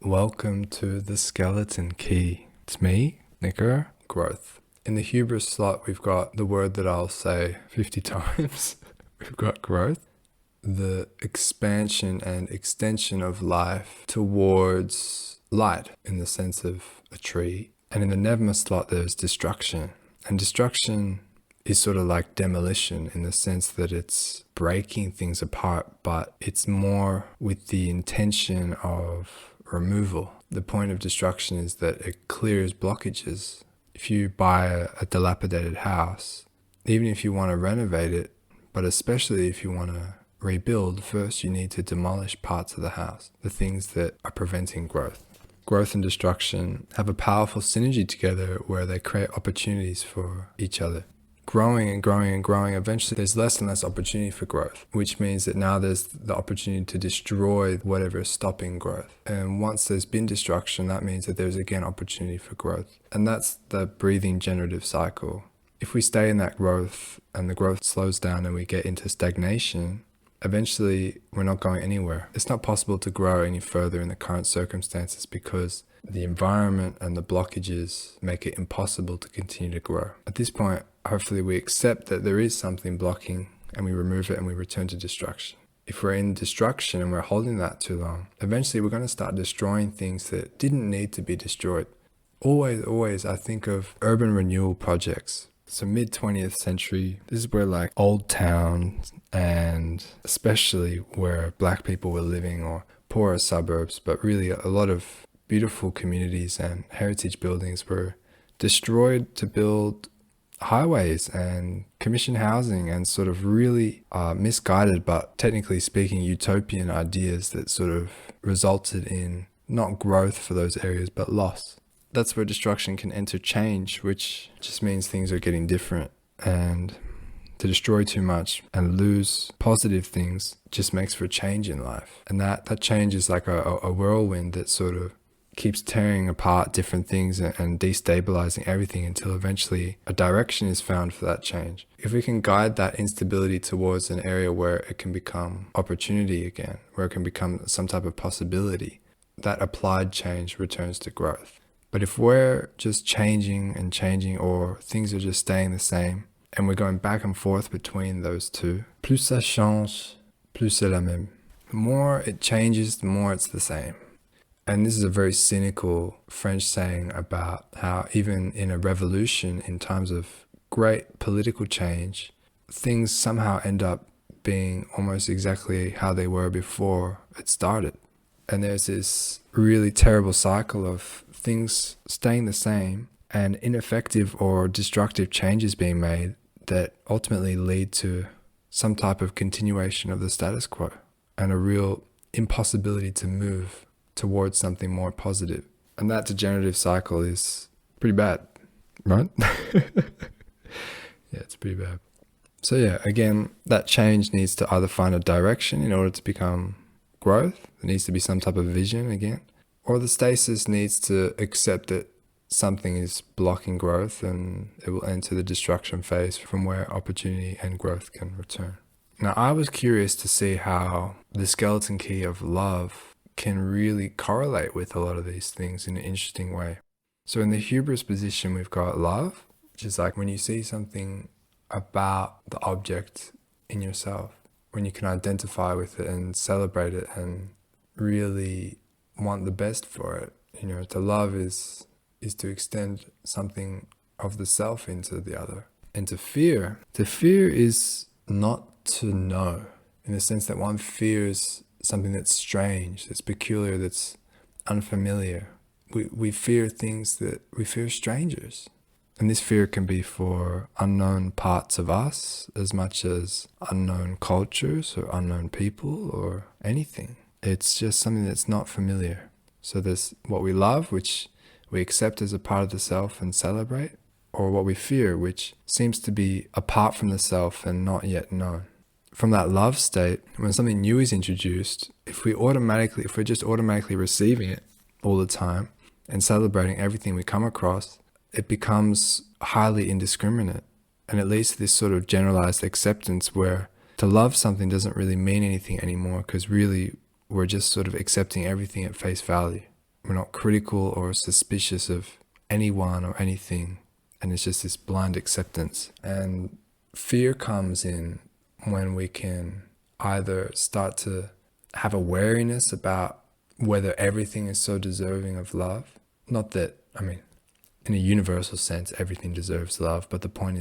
Welcome to the Skeleton Key. It's me, Niko. Growth. In the hubris slot, we've got the word that I'll say 50 times. We've got growth. The expansion and extension of life towards light in the sense of a tree. And in the Nevma slot, there's destruction. And destruction is sort of like demolition in the sense that it's breaking things apart, but it's more with the intention of removal. The point of destruction is that it clears blockages. If you buy a dilapidated house, even if you want to renovate it, but especially if you want to rebuild, first you need to demolish parts of the house, the things that are preventing growth. Growth and destruction have a powerful synergy together where they create opportunities for each other. Growing and growing and growing, eventually there's less and less opportunity for growth, which means that now there's the opportunity to destroy whatever is stopping growth. And once there's been destruction, that means that there's again opportunity for growth. And that's the breathing generative cycle. If we stay in that growth and the growth slows down and we get into stagnation, eventually we're not going anywhere. It's not possible to grow any further in the current circumstances because the environment and the blockages make it impossible to continue to grow. At this point, hopefully we accept that there is something blocking and we remove it and we return to destruction. If we're in destruction and we're holding that too long, eventually we're going to start destroying things that didn't need to be destroyed. Always, I think of urban renewal projects. So mid 20th century, this is where like old towns and especially where black people were living or poorer suburbs, but really a lot of beautiful communities and heritage buildings were destroyed to build highways and commission housing and sort of really misguided, but technically speaking, utopian ideas that sort of resulted in not growth for those areas, but loss. That's where destruction can enter change, which just means things are getting different. And to destroy too much and lose positive things just makes for change in life. And that change is like a whirlwind that sort of keeps tearing apart different things and destabilizing everything until eventually a direction is found for that change. If we can guide that instability towards an area where it can become opportunity again, where it can become some type of possibility, that applied change returns to growth. But if we're just changing and changing, or things are just staying the same, and we're going back and forth between those two, plus ça change, plus c'est la même. The more it changes, the more it's the same. And this is a very cynical French saying about how even in a revolution, in times of great political change, things somehow end up being almost exactly how they were before it started. And there's this really terrible cycle of things staying the same and ineffective or destructive changes being made that ultimately lead to some type of continuation of the status quo and a real impossibility to move towards something more positive. And that degenerative cycle is pretty bad, right? Yeah, it's pretty bad. So yeah, again, that change needs to either find a direction in order to become growth. There needs to be some type of vision again, or the stasis needs to accept that something is blocking growth and it will enter the destruction phase from where opportunity and growth can return. Now, I was curious to see how the skeleton key of love can really correlate with a lot of these things in an interesting way. So in the hubris position, we've got love, which is like when you see something about the object in yourself, when you can identify with it and celebrate it and really want the best for it. You know, to love is to extend something of the self into the other. And to fear is not to know, in the sense that one fears something that's strange, that's peculiar, that's unfamiliar. We fear we fear strangers. And this fear can be for unknown parts of us as much as unknown cultures or unknown people or anything. It's just something that's not familiar. So there's what we love, which we accept as a part of the self and celebrate, or what we fear, which seems to be apart from the self and not yet known. From that love state, when something new is introduced, if we're just automatically receiving it all the time and celebrating everything we come across, it becomes highly indiscriminate. And it leads to this sort of generalized acceptance where to love something doesn't really mean anything anymore, because really we're just sort of accepting everything at face value. We're not critical or suspicious of anyone or anything. And it's just this blind acceptance. And fear comes in when we can either start to have a wariness about whether everything is so deserving of love. Not that, in a universal sense, everything deserves love. But the point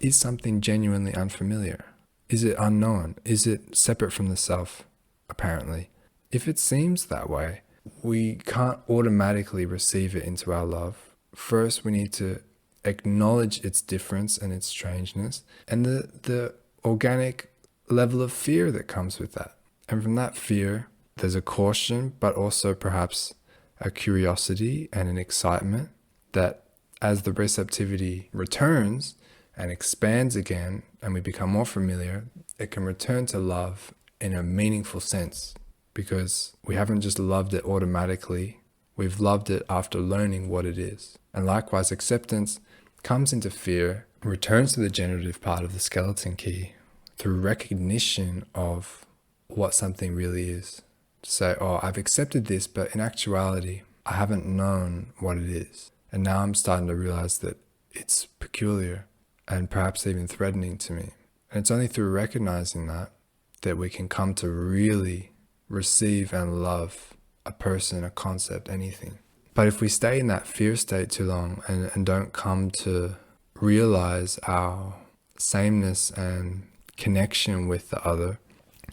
is something genuinely unfamiliar? Is it unknown? Is it separate from the self, apparently? If it seems that way, we can't automatically receive it into our love. First, we need to acknowledge its difference and its strangeness and the organic level of fear that comes with that. And from that fear, there's a caution, but also perhaps a curiosity and an excitement that as the receptivity returns and expands again and we become more familiar, it can return to love in a meaningful sense, because we haven't just loved it automatically, we've loved it after learning what it is. And likewise, acceptance comes into fear, returns to the generative part of the skeleton key through recognition of what something really is. To say, oh, I've accepted this, but in actuality, I haven't known what it is. And now I'm starting to realize that it's peculiar and perhaps even threatening to me. And it's only through recognizing that we can come to really receive and love a person, a concept, anything. But if we stay in that fear state too long and don't come to realize our sameness and connection with the other,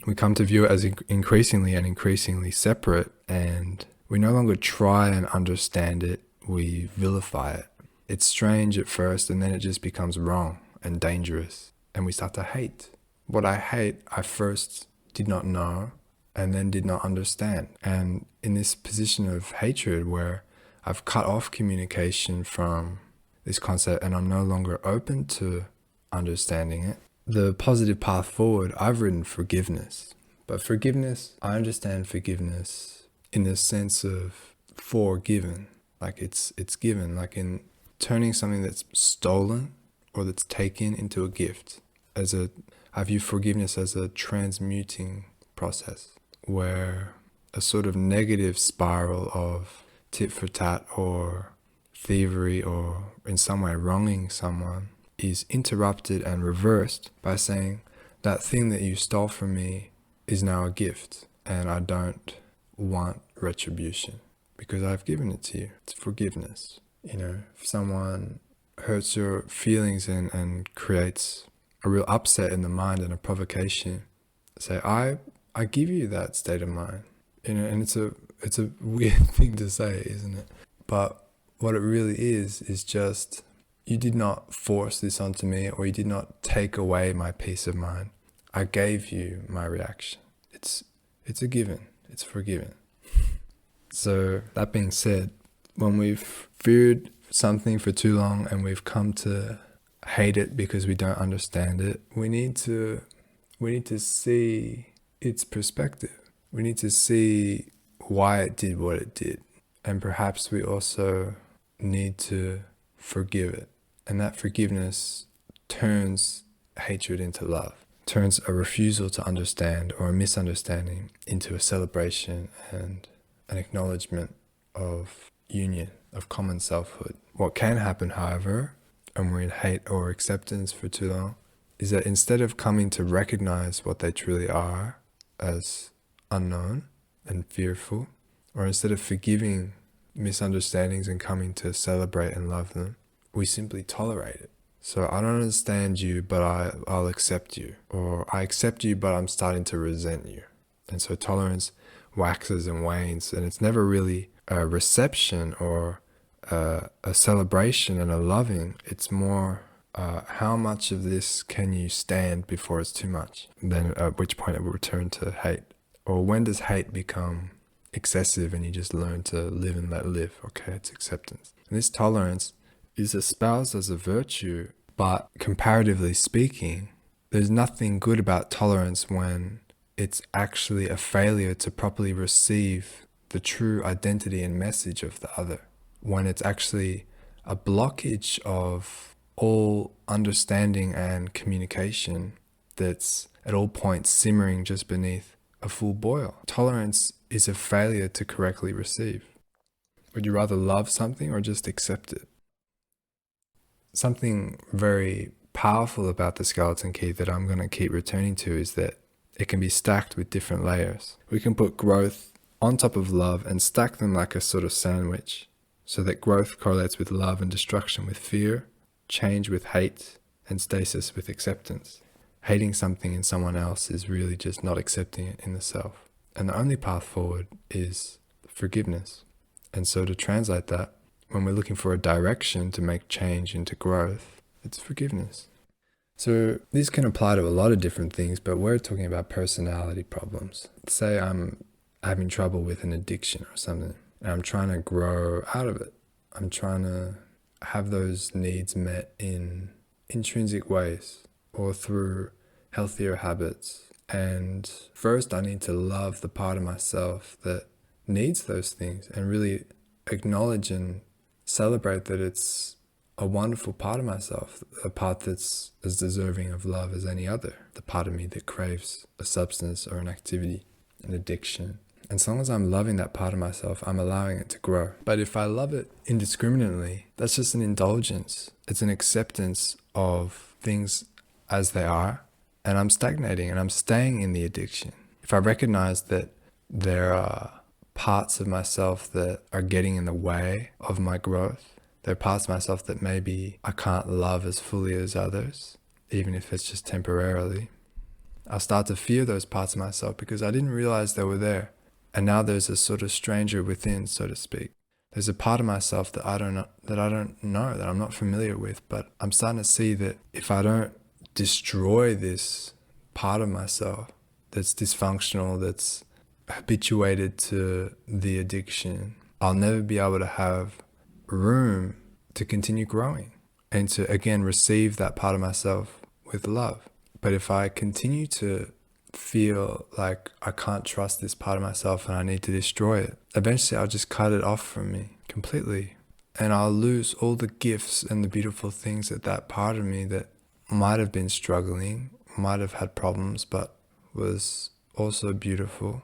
we come to view it as increasingly separate, and we no longer try and understand it, we vilify it. It's strange at first, and then it just becomes wrong and dangerous, and we start to hate. What I hate, I first did not know and then did not understand. And in this position of hatred where I've cut off communication from this concept and I'm no longer open to understanding it, the positive path forward, I've written forgiveness. But forgiveness, I understand forgiveness in the sense of forgiven, like it's given, like in turning something that's stolen or that's taken into a gift. I view forgiveness as a transmuting process where a sort of negative spiral of tit for tat or thievery or in some way wronging someone is interrupted and reversed by saying that thing that you stole from me is now a gift and I don't want retribution because I've given it to you. It's forgiveness. If someone hurts your feelings and creates a real upset in the mind and a provocation, say, I give you that state of mind. And it's a weird thing to say, isn't it? But what it really is just, you did not force this onto me, or you did not take away my peace of mind. I gave you my reaction. It's a given. It's forgiven. So that being said, when we've feared something for too long and we've come to hate it because we don't understand it, we need to see its perspective. We need to see why it did what it did. And perhaps we also need to forgive it. And that forgiveness turns hatred into love, turns a refusal to understand or a misunderstanding into a celebration and an acknowledgement of union, of common selfhood. What can happen, however, when we're in hate or acceptance for too long, is that instead of coming to recognize what they truly are as unknown and fearful, or instead of forgiving misunderstandings and coming to celebrate and love them, we simply tolerate it. So I don't understand you, but I'll accept you. Or I accept you, but I'm starting to resent you. And so tolerance waxes and wanes, and it's never really a reception or a celebration and a loving. It's more how much of this can you stand before it's too much? Then at which point it will return to hate. Or when does hate become excessive and you just learn to live and let live? Okay, it's acceptance. And this tolerance is espoused as a virtue, but comparatively speaking, there's nothing good about tolerance when it's actually a failure to properly receive the true identity and message of the other. When it's actually a blockage of all understanding and communication that's at all points simmering just beneath a full boil. Tolerance is a failure to correctly receive. Would you rather love something or just accept it? Something very powerful about the skeleton key that I'm going to keep returning to is that it can be stacked with different layers. We can put growth on top of love and stack them like a sort of sandwich, so that growth correlates with love and destruction with fear, change with hate, and stasis with acceptance. Hating something in someone else is really just not accepting it in the self. And the only path forward is forgiveness. And so to translate that, when we're looking for a direction to make change into growth, it's forgiveness. So this can apply to a lot of different things, but we're talking about personality problems. Say I'm having trouble with an addiction or something, and I'm trying to grow out of it. I'm trying to have those needs met in intrinsic ways or through healthier habits. And first I need to love the part of myself that needs those things and really acknowledge and celebrate that it's a wonderful part of myself, a part that's as deserving of love as any other, the part of me that craves a substance or an activity, an addiction. And as long as I'm loving that part of myself, I'm allowing it to grow. But if I love it indiscriminately, that's just an indulgence. It's an acceptance of things as they are, and I'm stagnating and I'm staying in the addiction. If I recognize that there are parts of myself that are getting in the way of my growth, there are parts of myself that maybe I can't love as fully as others, even if it's just temporarily, I'll start to fear those parts of myself because I didn't realize they were there. And now there's a sort of stranger within, so to speak. There's a part of myself that I don't know, that I'm not familiar with, but I'm starting to see that if I don't destroy this part of myself that's dysfunctional, that's habituated to the addiction, I'll never be able to have room to continue growing and to again receive that part of myself with love. But if I continue to feel like I can't trust this part of myself and I need to destroy it, eventually I'll just cut it off from me completely, and I'll lose all the gifts and the beautiful things that that part of me that might have been struggling, might have had problems, but was also beautiful.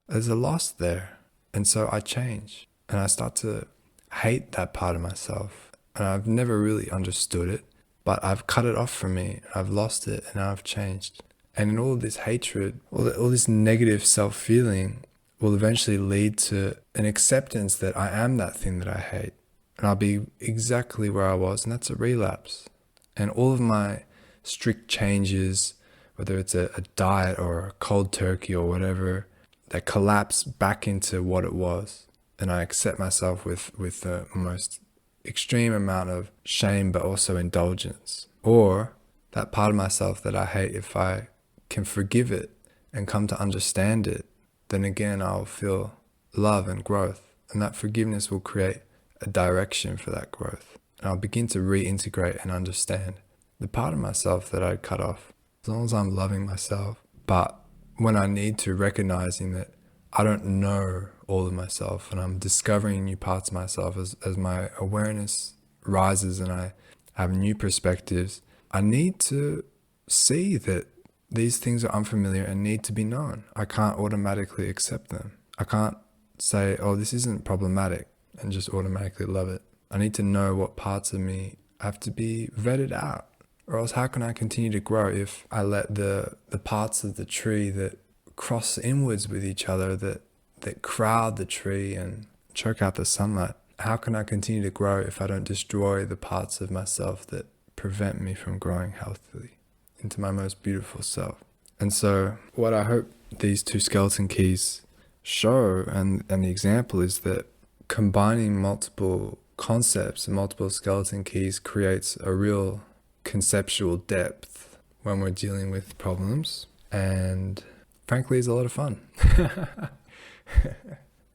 There's a loss there. And so I change and I start to hate that part of myself. And I've never really understood it, but I've cut it off from me. I've lost it and now I've changed. And in all of this hatred, all this negative self-feeling will eventually lead to an acceptance that I am that thing that I hate. And I'll be exactly where I was, and that's a relapse. And all of my strict changes, whether it's a diet or a cold turkey or whatever, that collapse back into what it was. And I accept myself with the most extreme amount of shame, but also indulgence. Or that part of myself that I hate, if I can forgive it and come to understand it, then again I'll feel love and growth. And that forgiveness will create a direction for that growth. And I'll begin to reintegrate and understand the part of myself that I'd cut off. As long as I'm loving myself, but when I need to, recognizing that I don't know all of myself and I'm discovering new parts of myself as my awareness rises and I have new perspectives, I need to see that these things are unfamiliar and need to be known. I can't automatically accept them. I can't say, oh, this isn't problematic and just automatically love it. I need to know what parts of me have to be vetted out. Or else how can I continue to grow if I let the parts of the tree that cross inwards with each other, that crowd the tree and choke out the sunlight? How can I continue to grow if I don't destroy the parts of myself that prevent me from growing healthily into my most beautiful self? And so what I hope these two skeleton keys show, and the example, is that combining multiple concepts and multiple skeleton keys creates a real conceptual depth when we're dealing with problems, and frankly is a lot of fun.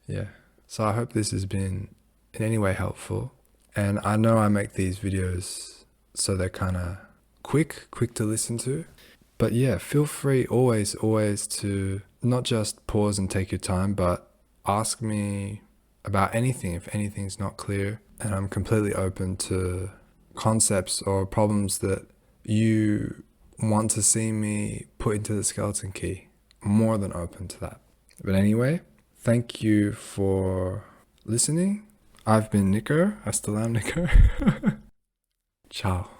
Yeah, so I hope this has been in any way helpful, and I know I make these videos so they're kind of quick to listen to, but yeah, feel free always to not just pause and take your time, but ask me about anything if anything's not clear, and I'm completely open to concepts or problems that you want to see me put into the skeleton key. More than open to that. But anyway, thank you for listening. I've been Niko. I still am Niko. Ciao.